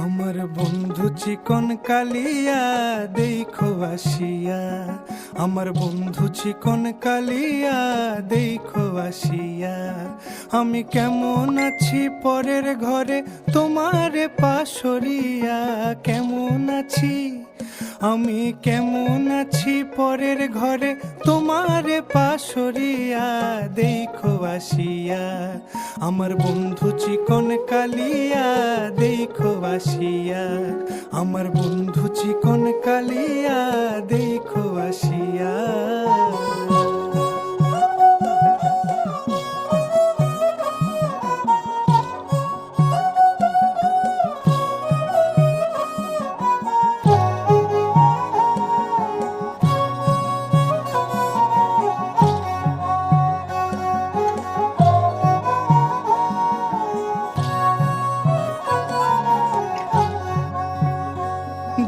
আমার বন্ধু চিকন কালিয়া দেখো আসিয়া, আমার বন্ধু চিকন কালিয়া দেখো আসিয়া। আমি কেমন আছি পরের ঘরে তোমারে পাশরিয়া, কেমন আছি আমি কেমন আছি পরের ঘরে তোমারে পাশরিয়া দেখো আসিয়া। আমার বন্ধু চিকন কালিয়া দেখো আসিয়া, আমার বন্ধু চিকন কালিয়া দেখো আসিয়া।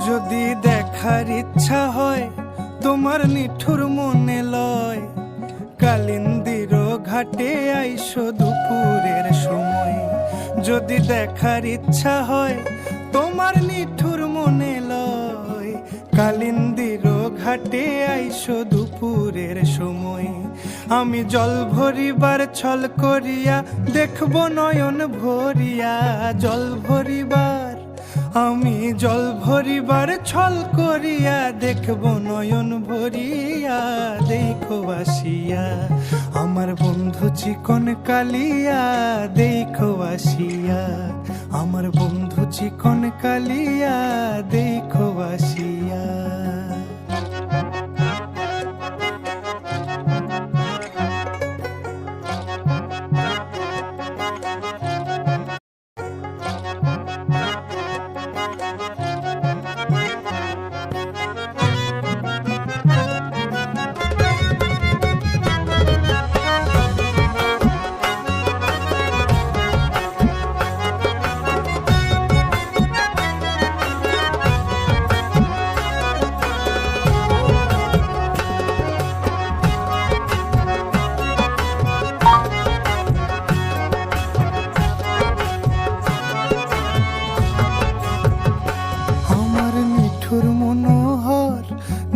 যদি দেখার ইচ্ছা হয় তোমার নিঠুর মনে লয়, কালিন্দির ঘাটে আইসো দুপুরের সময়। যদি দেখার ইচ্ছা হয় তোমার নিঠুর মনে লয়, কালিন্দির ঘাটে আইসো দুপুরের সময়। আমি জল ভরিবার ছল করিয়া দেখব নয়ন ভরিয়া, জল ভরিবার আমি জল ভরিবার ছল করিয়া দেখব নয়ন ভরিয়া দেখো আসিয়া। আমার বন্ধু চিকন কালিয়া দেখো আসিয়া, আমার বন্ধু চিকন কালিয়া দেখো আসিয়া।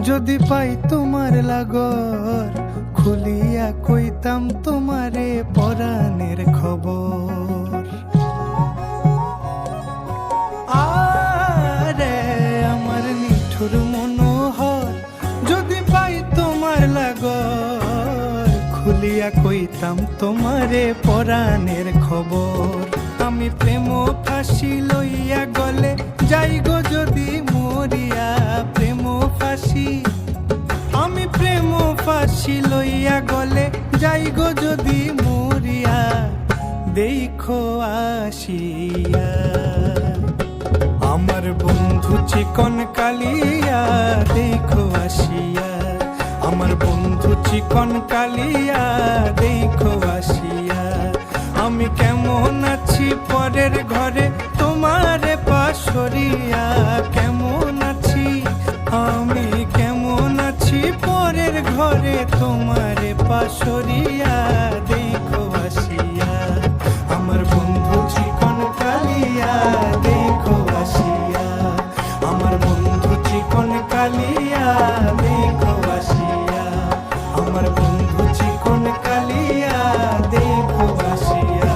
যদি পাই তোমার লাগর, খুলিয়া কইতাম তোমারে পরাণের খবর। আরে আমার নিঠুর মনোহর, যদি পাই তোমার লাগর, খুলিয়া কইতাম তোমারে পরাণের খবর। আমি প্রেম ফাঁসি লইয়া গলে যাই গো যদি মরিয়া, প্রেম ফাঁসি আমি প্রেম ফাঁসি লইয়া গলে যাই গো যদি মরিয়া দেখো আসিয়া। আমার বন্ধু চিকন কালিয়া দেখো আসিয়া, আমার বন্ধু চিকন কালিয়া দেখো আসিয়া। আমি কেমন আছি পরের ঘরে তোমারে পাশরিয়া, কেমন আছি আমি কেমন আছি পরের ঘরে তোমারে পাশরিয়া দেখো আসিয়া। আমার বন্ধু চিকন কালিয়া দেখো আসিয়া, আমার বন্ধু চিকন কালিয়া দেখো আসিয়া, আমার বন্ধু চিকন কালিয়া দেখো আসিয়া।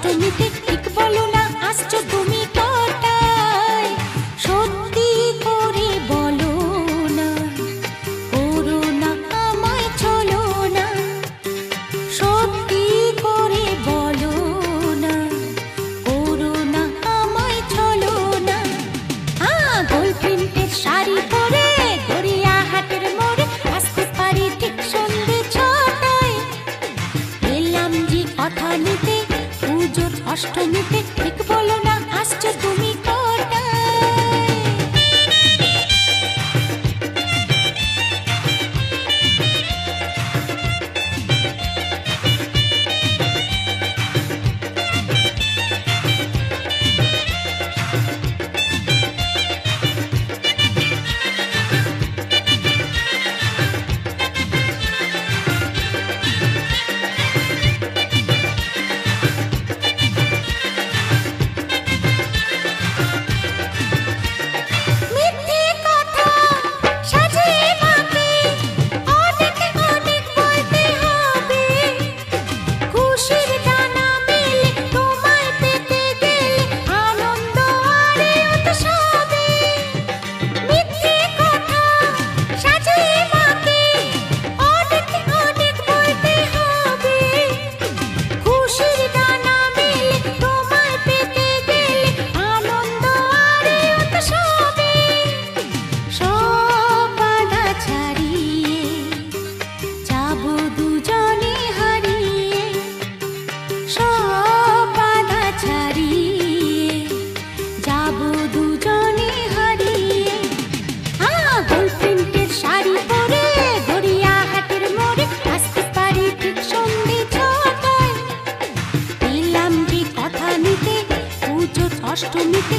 অষ্টমীতে ঠিক বলো না আসছো তুমি কটায়? সত্যি করে বলো না, করো না আমায় চলো না। সত্যি করে বলো না, করো না আমায় চলো না। গোল প্রিন্টের শাড়ি পরে গড়িয়াহাটের মোড়ে আসতে পারি ঠিক সন্ধে ছটায়। এলাম যে কথা নিতে পুজোর অষ্টমীতে ঠিক বলো না আসছো তুমি কটায়? মিথ্যে কথা সাজিয়ে মাকে অনেক অনেক বলতে হবে। খুশির ডানা মেলে তোমায় পেতে গেলে আনন্দ আরে উৎসবে। মিথ্যে কথা সাজিয়ে মাকে অনেক অনেক বলতে হবে। খুশির ডানা মেলে তোমায় পেতে গেলে আনন্দ আরে উৎসবে। সব বাধা ছাড়িয়ে যাবো দুজনে হারিয়ে। সব বাধা ছাড়িয়ে যাবো দুজনে হারিয়ে। গোল প্রিন্টের শাড়ি পরে গড়িয়াহাটের মোড়ে আসতে পারি ঠিক সন্ধে ছটায়। এলাম যে কথা নিতে পুজোর অষ্টমীতে